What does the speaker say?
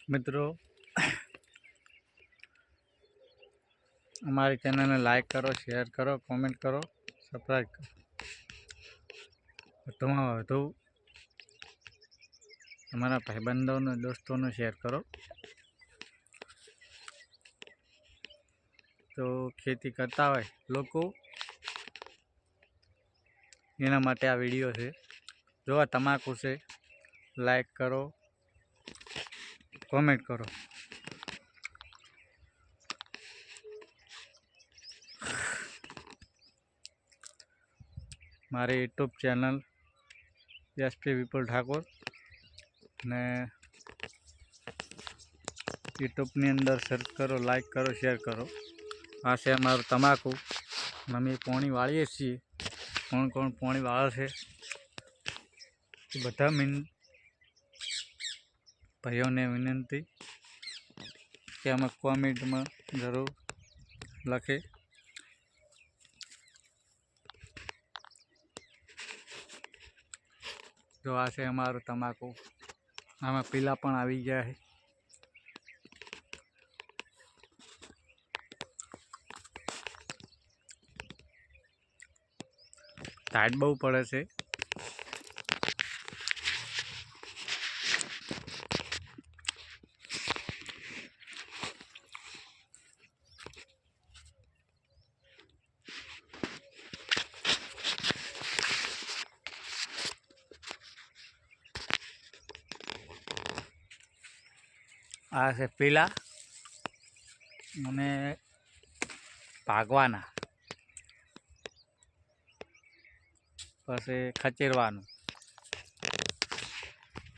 मित्रों, हमारी चैनल ने लाइक करो, शेयर करो, कमेंट करो, सब्सक्राइब करो। વધુમાં તમારા ભાઈબંધોને દોસ્તોને શેર કરો। તો ખેતી કરતા હોય લોકો એના માટે આ વિડીયો છે। જો આ તમાકુ છે, લાઈક કરો, કોમેન્ટ કરો। મારી યુટ્યુબ ચેનલ એસપી વિપુલ ઠાકોર ને યુટ્યુબની અંદર સર્ચ કરો, લાઈક કરો, શેર કરો। આ છે અમારું તમાકુ। અમે પોણી વાળીએ છીએ। કોણ કોણ પોણી વાળે છે એ બધા ભાઈઓને વિનંતી કે અમે કોમેન્ટમાં જરૂર લખે। जो आ से अमारू तमाकू आम पीला पण आवी गया है। टाइट बहु पड़े से। आ से पीला मैंने भागवाना पछी खचेरवानुं।